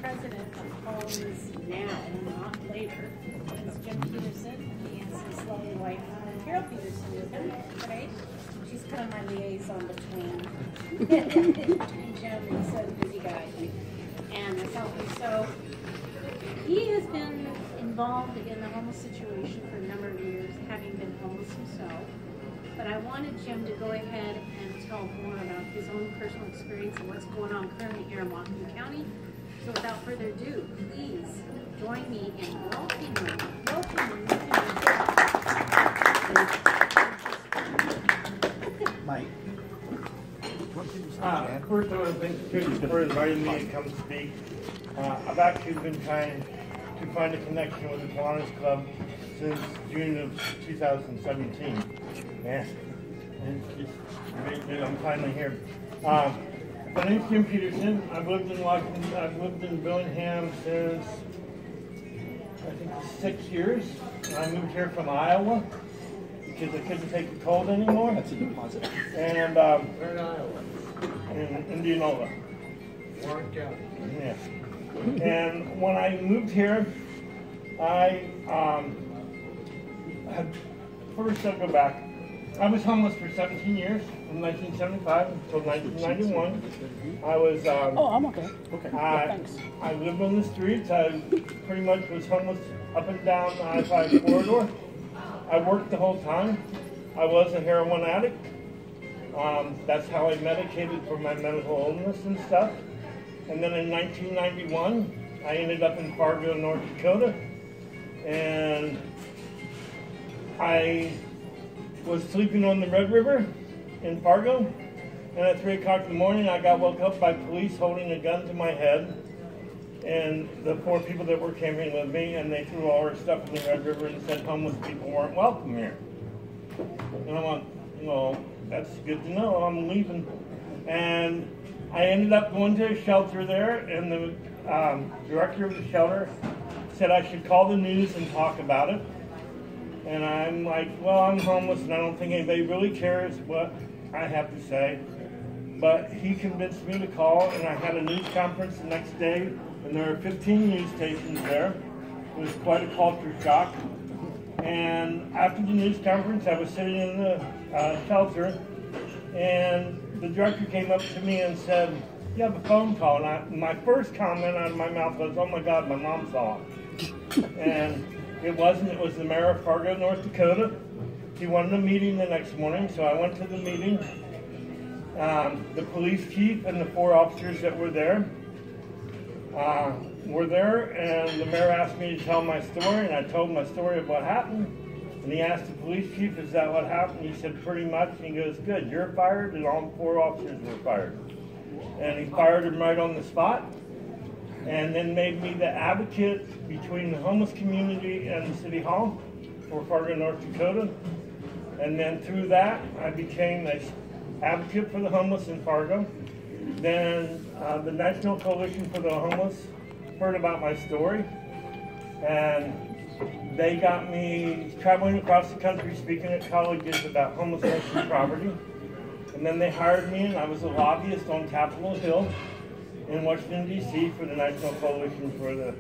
president of Homes now, not later, is Jim Peterson. He has his lovely wife, Carol Peterson, with him today. She's kind of my liaison between Jim, he's a busy guy, and myself. So he has been involved in the homeless situation for a number of years, having been homeless himself. But I wanted Jim to go ahead and tell more about his own personal experience and what's going on currently here in Whatcom County. So without further ado, please join me in welcoming Mike. First, I want to thank you for inviting me to come speak. I've actually been trying to find a connection with the Kiwanis Club since June of 2017. And it's just great that I'm finally here. My name's Jim Peterson. I've lived in Washington. I've lived in Bellingham since I think 6 years. I moved here from Iowa because I couldn't take the cold anymore. That's a deposit. And Where in Iowa? in Indianola. Warren County. Yeah. And when I moved here, I first I'll go back. I was homeless for 17 years, from 1975 until 1991. I was. I'm okay. Okay. Thanks. I lived on the streets. I pretty much was homeless up and down the I-5 corridor. I worked the whole time. I was a heroin addict. That's how I medicated for my mental illness and stuff. And then in 1991, I ended up in Fargo, North Dakota. And I was sleeping on the Red River in Fargo. And at 3 o'clock in the morning, I got woke up by police holding a gun to my head. And the 4 people that were camping with me, and they threw all our stuff in the Red River and said homeless people weren't welcome here. And I went, well, that's good to know, I'm leaving. And I ended up going to a shelter there, and the director of the shelter said I should call the news and talk about it. And I'm like, well, I'm homeless, and I don't think anybody really cares what I have to say. But he convinced me to call, and I had a news conference the next day, and there were 15 news stations there. It was quite a culture shock. And after the news conference, I was sitting in the shelter, and the director came up to me and said, you have a phone call. And my first comment out of my mouth was, oh my God, my mom saw it. And it wasn't, it was the mayor of Fargo, North Dakota. He wanted a meeting the next morning, so I went to the meeting. The police chief and the 4 officers that were there, and the mayor asked me to tell my story, and I told my story of what happened. And he asked the police chief, is that what happened? He said, pretty much. And he goes, good, you're fired, and all 4 officers were fired. And he fired him right on the spot, and then made me the advocate between the homeless community and the city hall for Fargo, North Dakota. And then through that, I became an advocate for the homeless in Fargo. Then the National Coalition for the Homeless heard about my story, and they got me traveling across the country speaking at colleges about homelessness and poverty. And then they hired me, and I was a lobbyist on Capitol Hill in Washington, D.C. for the National Coalition for the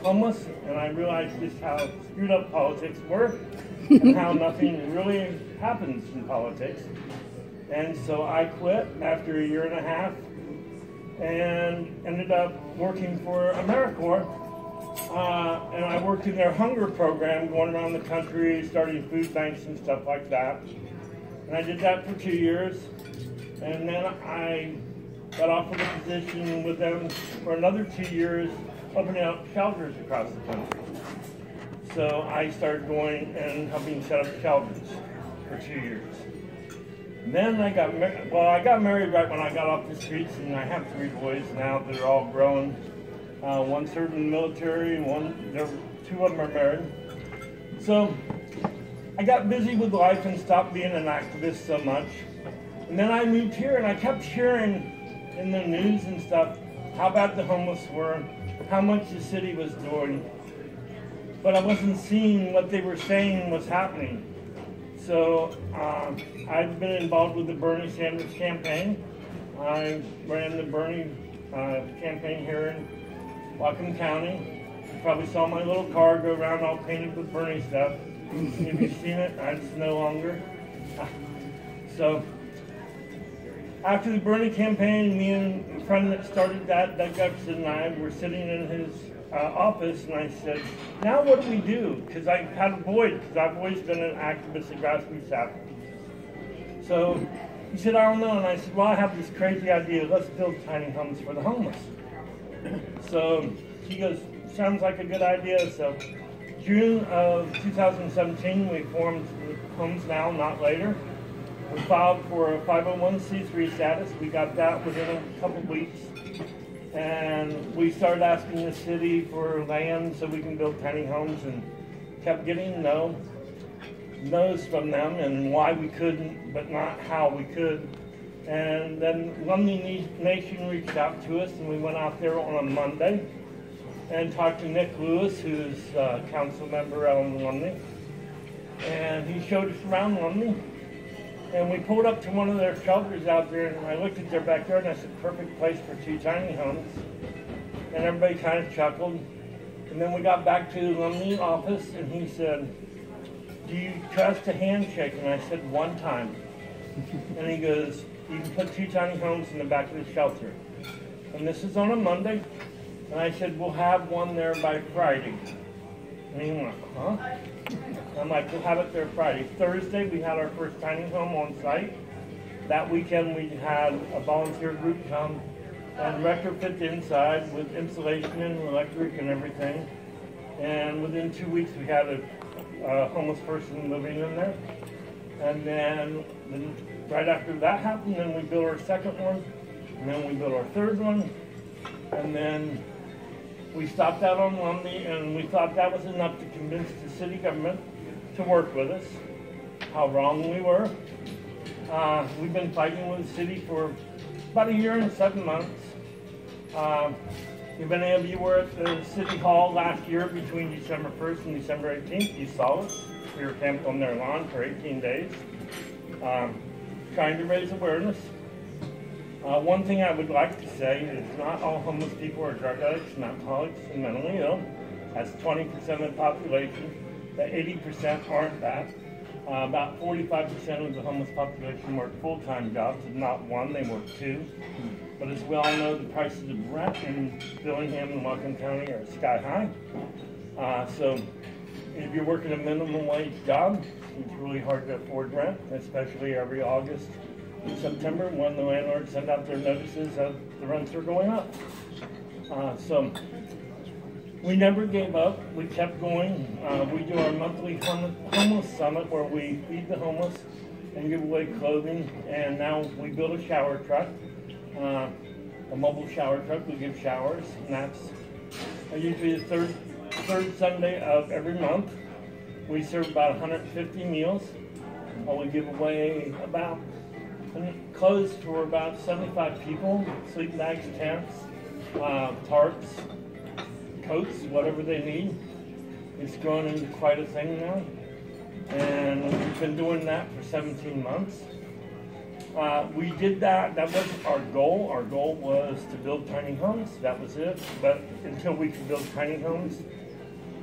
Homeless, and I realized just how screwed up politics were and how nothing really happens in politics. And so I quit after a year and a half and ended up working for AmeriCorps. And I worked in their hunger program, going around the country, starting food banks and stuff like that. And I did that for 2 years. And then I got offered a position with them for another 2 years, opening up shelters across the country. So I started going and helping set up shelters for 2 years. Then I got married. Well, I got married right when I got off the streets, and I have 3 boys now that are all grown. One served in the military, and 2 of them are married. So I got busy with life and stopped being an activist so much. And then I moved here, and I kept hearing in the news and stuff how bad the homeless were, how much the city was doing. But I wasn't seeing what they were saying was happening. So I've been involved with the Bernie Sanders campaign. I ran the Bernie campaign here in Whatcom County. You probably saw my little car go around all painted with Bernie stuff. If you've seen it, it's no longer. So, after the Bernie campaign, me and a friend that started that, Doug Gupson, and I were sitting in his office, and I said, now what do we do? Because I had a void, because I've always been an activist at grassroots level. So he said, I don't know. And I said, well, I have this crazy idea. Let's build tiny homes for the homeless. So he goes, sounds like a good idea. So June of 2017, we formed Homes Now, Not Later. We filed for a 501c3 status. We got that within a couple weeks. And we started asking the city for land so we can build tiny homes, and kept getting no's from them and why we couldn't, but not how we could. And then Lumley Nation reached out to us, and we went out there on a Monday and talked to Nick Lewis, who's a council member out in Lumley. And he showed us around Lumley. And we pulled up to one of their shelters out there, and I looked at their backyard, and I said, perfect place for 2 tiny homes. And everybody kind of chuckled. And then we got back to the Lumley office, and he said, do you trust a handshake? And I said, 1 time. And he goes, you can put 2 tiny homes in the back of the shelter. And this is on a Monday. And I said, we'll have one there by Friday. And he went, huh? I'm like, we'll have it there Friday. Thursday, we had our first tiny home on site. That weekend, we had a volunteer group come and retrofit the inside with insulation and electric and everything. And within 2 weeks, we had a homeless person living in there. And then right after that happened, then we built our second one. And then we built our third one. And then we stopped out on Lumley, and we thought that was enough to convince the city government to work with us. How wrong we were. We've been fighting with the city for about 1 year and 7 months. If any of you were at the City Hall last year between December 1st and December 18th, you saw us. We were camped on their lawn for 18 days, trying to raise awareness. One thing I would like to say is not all homeless people are drug addicts and alcoholics and mentally ill. That's 20% of the population. The 80% aren't that. About 45% of the homeless population work full-time jobs, and not one, they work 2. But as we all know, the prices of rent in Dillingham and Whatcom County are sky high. So if you're working a minimum wage job, it's really hard to afford rent, especially every August and September when the landlords send out their notices of the rents are going up. So we never gave up. We kept going. We do our monthly homeless summit where we feed the homeless and give away clothing. And now we build a shower truck, a mobile shower truck. We give showers, and that's usually the third Sunday of every month. We serve about 150 meals. We give away about clothes for about 75 people, sleeping bags, tents, tarps, coats, whatever they need. It's grown into quite a thing now. And we've been doing that for 17 months. We did that. That wasn't our goal. Our goal was to build tiny homes. That was it. But until we could build tiny homes,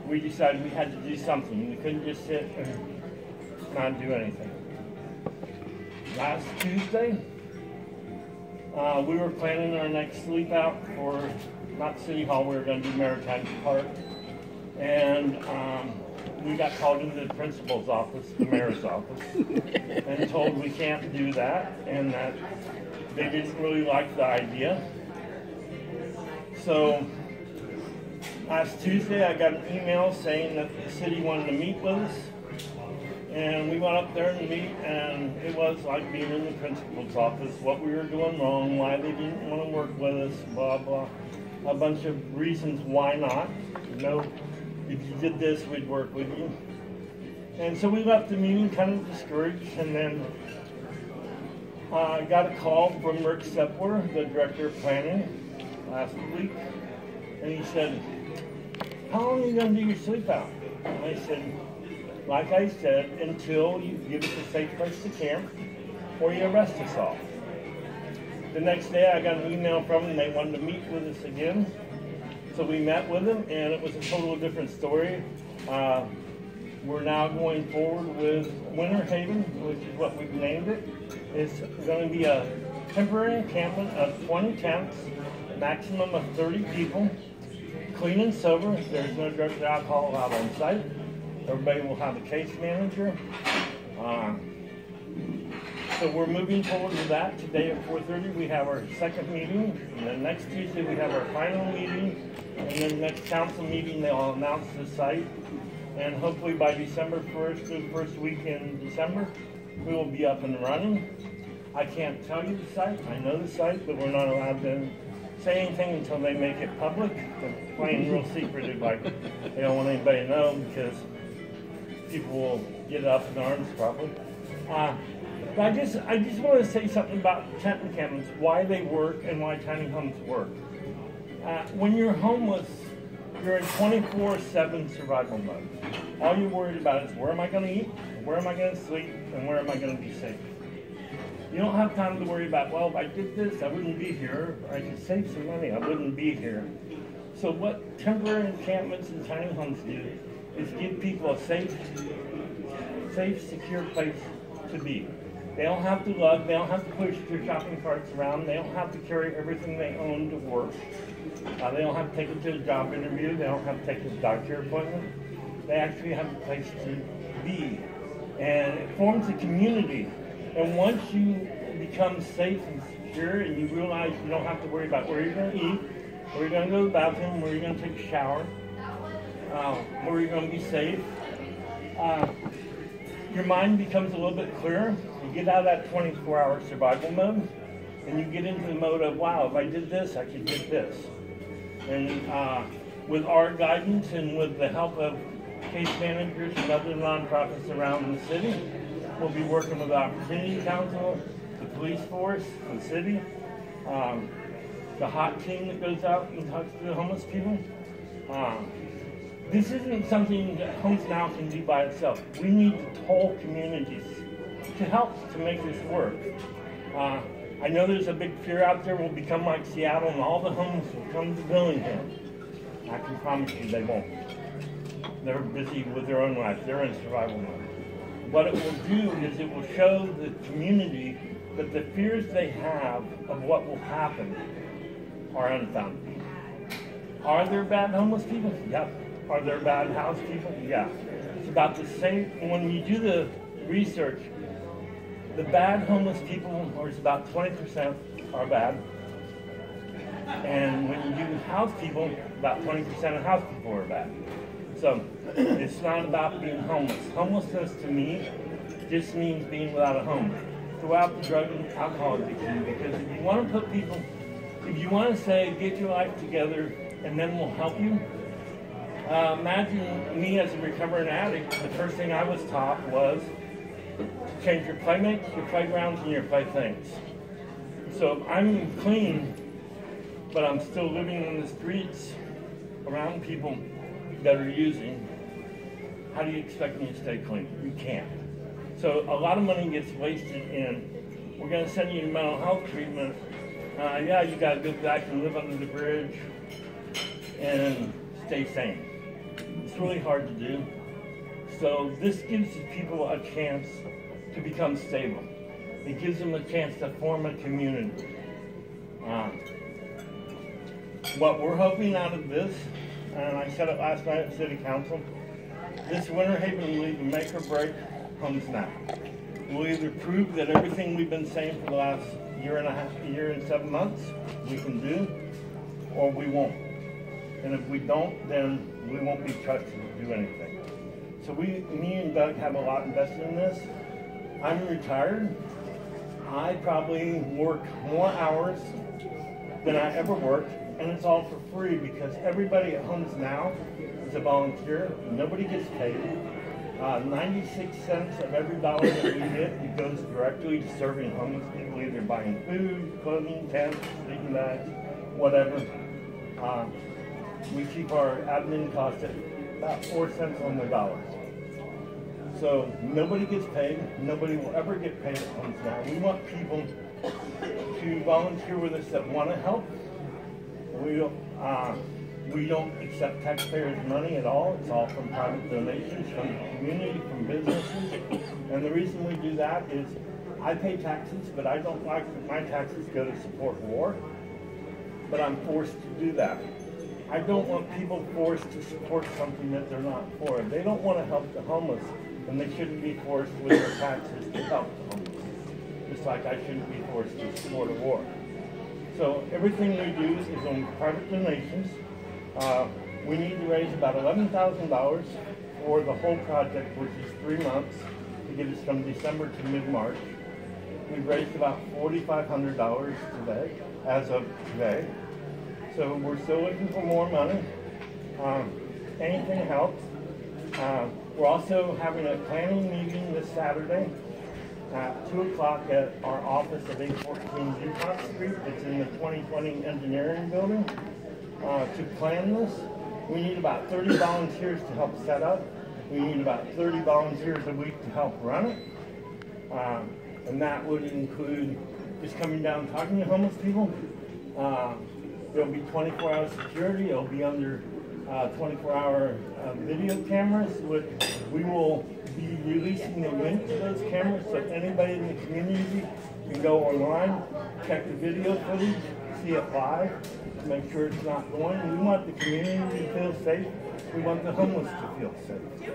we decided we had to do something. We couldn't just sit and not do anything. Last Tuesday, we were planning our next sleep out for not City Hall. We were going to do Maritime Park. And we got called into the principal's office, the mayor's office, and told we can't do that, and that they didn't really like the idea. So last Tuesday, I got an email saying that the city wanted to meet with us, and we went up there and meet, and it was like being in the principal's office, what we were doing wrong, why they didn't want to work with us, blah, blah. A bunch of reasons why not. You know, if you did this, we'd work with you. And so we left the meeting kind of discouraged, and then I got a call from Rick Sepler, the director of planning, last week, and he said, how long are you going to do your sleep out? And I said, like I said, until you give us a safe place to camp or you arrest us all. The next day I got an email from them, they wanted to meet with us again. So we met with them, and it was a totally different story. We're now going forward with Winter Haven, which is what we've named it. It's going to be a temporary encampment of 20 tents, maximum of 30 people, clean and sober. There's no drugs or alcohol allowed on site. Everybody will have a case manager. So we're moving forward with that. Today at 4:30 we have our second meeting, and then next Tuesday we have our final meeting, and then next council meeting they'll announce the site, and hopefully by December 1st, the first week in December, we will be up and running. I can't tell you the site. I know the site, but we're not allowed to say anything until they make it public. They're playing real secretive, like they don't want anybody to know because people will get up in arms probably. But I just want to say something about tent encampments, why they work and why tiny homes work. When you're homeless, you're in 24/7 survival mode. All you're worried about is where am I going to eat, where am I going to sleep, and where am I going to be safe. You don't have time to worry about, well, if I did this, I wouldn't be here, or I could save some money, I wouldn't be here. So what temporary encampments and tiny homes do is give people a safe, secure place to be. They don't have to lug, they don't have to push their shopping carts around, they don't have to carry everything they own to work. They don't have to take it to a job interview, they don't have to take it to a doctor appointment. They actually have a place to be. And it forms a community. And once you become safe and secure and you realize you don't have to worry about where you're going to eat, where you're going to go to the bathroom, where you're going to take a shower, where you're going to be safe, your mind becomes a little bit clearer. You get out of that 24-hour survival mode, and you get into the mode of, wow, if I did this, I could get this. And with our guidance and with the help of case managers and other nonprofits around the city, we'll be working with the Opportunity Council, the police force, the city, the HOT team that goes out and talks to the homeless people. This isn't something that Homes Now can do by itself. We need the whole communities to help to make this work. I know there's a big fear out there we'll become like Seattle and all the homeless will come to Dillingham. I can promise you they won't. They're busy with their own life. They're in survival mode. What it will do is it will show the community that the fears they have of what will happen are unfounded. Are there bad homeless people? Yep. Are there bad house people? Yeah. It's about the same. When you do the research, the bad homeless people, or it's about 20% are bad. And when you do house people, about 20% of house people are bad. So it's not about being homeless. Homelessness to me just means being without a home. Throughout the drug and alcohol addiction, because if you want to put people, if you want to say, get your life together and then we'll help you, imagine me as a recovering addict, the first thing I was taught was change your playmates, your playgrounds, and your playthings. So if I'm clean, but I'm still living in the streets around people that are using, how do you expect me to stay clean? You can't. So a lot of money gets wasted in, we're going to send you to mental health treatment. Yeah, you got to go back and live under the bridge and stay sane. It's really hard to do. So this gives people a chance to become stable. It gives them a chance to form a community. What we're hoping out of this, and I said it last night at City Council, this Winter Haven will either make or break Homes Now. We'll either prove that everything we've been saying for the last year and 7 months we can do, or we won't. And if we don't, then we won't be trusted to do anything. So me and Doug have a lot invested in this. I'm retired. I probably work more hours than I ever worked, and it's all for free because everybody at Homes Now is a volunteer. Nobody gets paid. 96 cents of every dollar that we get, it goes directly to serving homeless people, either buying food, clothing, tents, sleeping bags, whatever. We keep our admin costs at about 4 cents on the dollar. So nobody gets paid. Nobody will ever get paid at Homes Now. We want people to volunteer with us that want to help. We don't accept taxpayers' money at all. It's all from private donations, from the community, from businesses. And the reason we do that is I pay taxes, but I don't like that my taxes go to support war. But I'm forced to do that. I don't want people forced to support something that they're not for. If they don't want to help the homeless, then they shouldn't be forced with their taxes to help the homeless. Just like I shouldn't be forced to support a war. So everything we do is on private donations. We need to raise about $11,000 for the whole project, which is 3 months, to get us from December to mid-March. We've raised about $4,500 today, as of today. So we're still looking for more money. Anything helps. We're also having a planning meeting this Saturday at 2 o'clock at our office at 814 DuPont Street. It's in the 2020 Engineering Building. To plan this, we need about 30 volunteers to help set up. We need about 30 volunteers a week to help run it. And that would include just coming down and talking to homeless people. There'll be 24-hour security. It'll be under 24-hour video cameras, which we will be releasing the link to those cameras so anybody in the community can go online, check the video footage, see it live, make sure it's not going. We want the community to feel safe. We want the homeless to feel safe.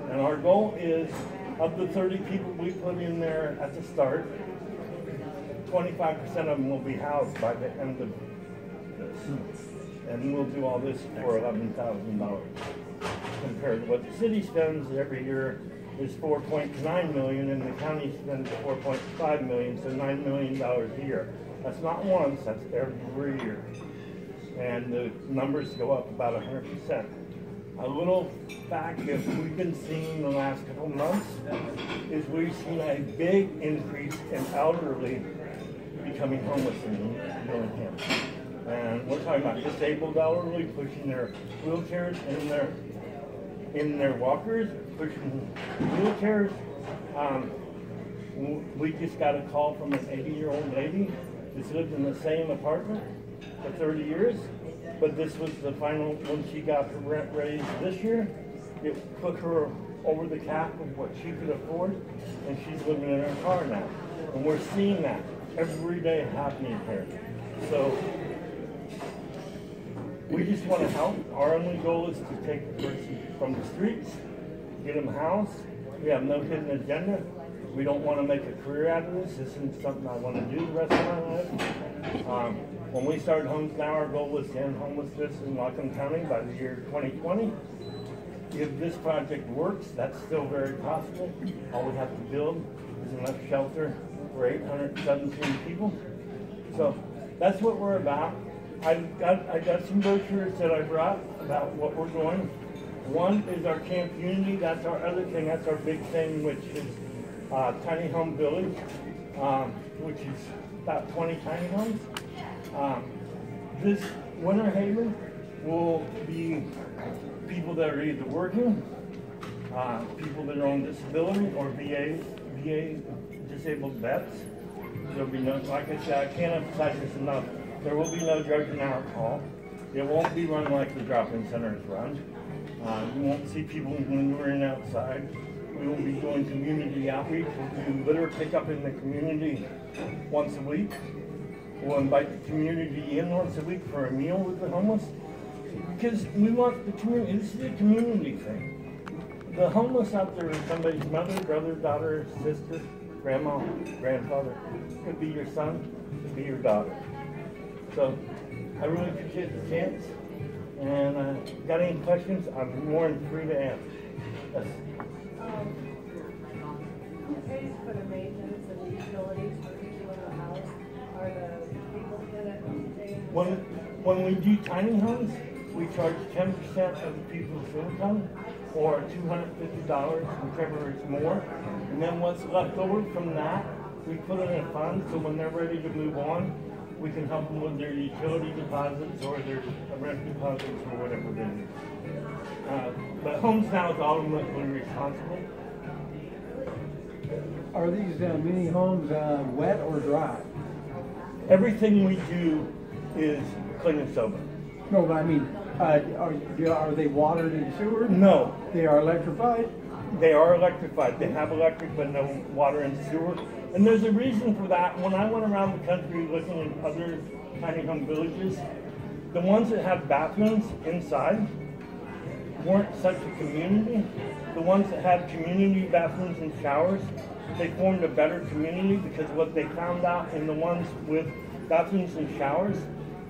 And our goal is, of the 30 people we put in there at the start, 25% of them will be housed by the end of this. And we'll do all this for $11,000. Compared to what the city spends every year is $4.9 million, and the county spends $4.5 million, so $9 million a year. That's not once, that's every year. And the numbers go up about 100%. A little fact that we've been seeing the last couple months is we've seen a big increase in elderly becoming homeless in Dillingham. And we're talking about disabled elderly pushing their wheelchairs in their walkers, pushing wheelchairs. We just got a call from an 80-year-old lady who's lived in the same apartment for 30 years, but this was the final, when she got her rent raised this year, it put her over the cap of what she could afford, and she's living in her car now. And we're seeing that every day happening here. So we just want to help. Our only goal is to take the person from the streets, get them housed. We have no hidden agenda. We don't want to make a career out of this. This isn't something I want to do the rest of my life. When we started Homes Now, our goal was to end homelessness in Whatcom County by the year 2020. If this project works, that's still very possible. All we have to build is enough shelter for 817 people. So that's what we're about. I got some brochures that I brought about what we're doing. One is our Camp Unity. That's our other thing. That's our big thing, which is Tiny Home Village, which is about 20 tiny homes. This Winter Haven will be people that are either working, people that are on disability, or VA disabled vets. There'll be no, like I said, I can't emphasize this enough. There will be no drugs and alcohol. It won't be run like the drop-in centers run. You won't see people maneuvering outside. We will be doing community outreach. We'll do litter pickup in the community once a week. We'll invite the community in once a week for a meal with the homeless. Because we want the community, this is a community thing. The homeless out there is somebody's mother, brother, daughter, sister, grandma, grandfather. It could be your son, it could be your daughter. So I really appreciate the chance. And got any questions? I'm more than free to answer. Yes. Who pays for the maintenance and the utilities for people in the house? Are the people in it paying? When we do tiny homes, we charge 10% of the people's income, or $250, whichever is more. And then what's left over from that, we put it in a fund, so when they're ready to move on, we can help them with their utility deposits or their rent deposits or whatever they need. But Homes Now is ultimately responsible. Are these mini homes wet or dry? Everything we do is clean and sober. No, but I mean, Are they watered and sewered? No, They are electrified? they are electrified. They have electric, but no water and sewer. And there's a reason for that. When I went around the country looking at other tiny home villages, the ones that have bathrooms inside weren't such a community. The ones that had community bathrooms and showers, they formed a better community, because what they found out in the ones with bathrooms and showers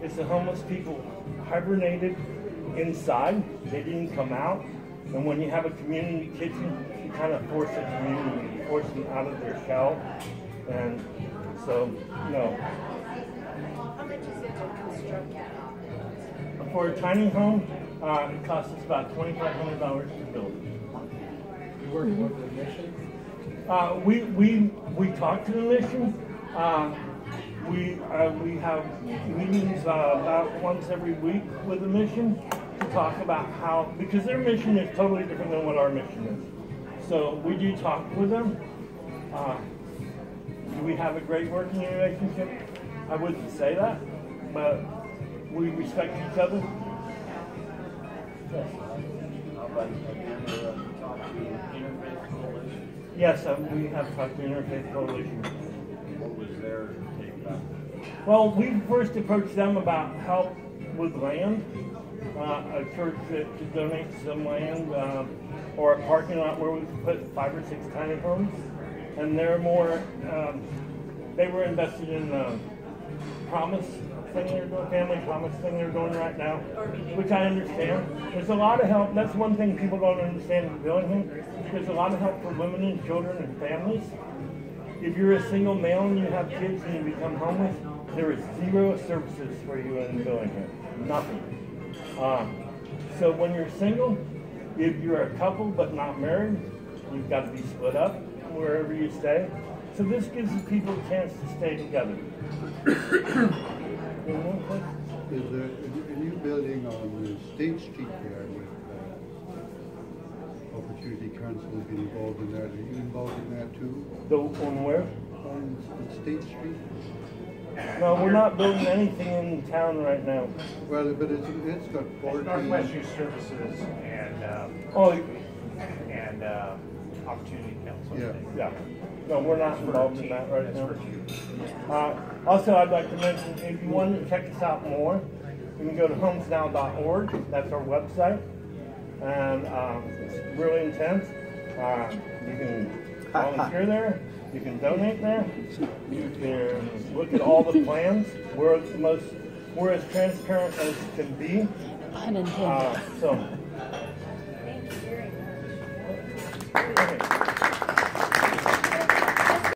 is the homeless people hibernated inside. They didn't come out. And when you have a community kitchen, you kind of force the community, you force them out of their shell. And so, no. How much is it to construct that? For a tiny home, it costs us about $2,500 to build. You working with the mission? We talk to the mission. We have meetings about once every week with the mission to talk about how, because their mission is totally different than what our mission is. So we do talk with them. Do we have a great working relationship? I wouldn't say that, but we respect each other. Yes. Yes, we have talked to Interfaith Coalition. What was their take back? Well, we first approached them about help with land, a church that could donate some land, or a parking lot where we could put 5 or 6 tiny homes. And they're more, they were invested in the promise thing they're doing, family promise thing they're doing right now, which I understand. There's a lot of help. That's one thing people don't understand in Billingham. There's a lot of help for women and children and families. If you're a single male and you have kids and you become homeless, there is 0 services for you in Billingham. Nothing. So when you're single, if you're a couple but not married, you've got to be split up wherever you stay. So this gives the people a chance to stay together. Is there a new building on the State Street there with Opportunity Council has been involved in that? Are you involved in that too? On where? On State Street? No, we're not building anything in town right now. Well, but it's got 14. Northwest Youth Services and Opportunity Council. Yeah. Yeah. No, we're not involved in that right now. Also, I'd like to mention, if you want to check us out more, you can go to homesnow.org. That's our website. And it's really intense. You can volunteer there. You can donate there. You can look at all the plans. We're as transparent as can be. Unintended. So. Thank you very much.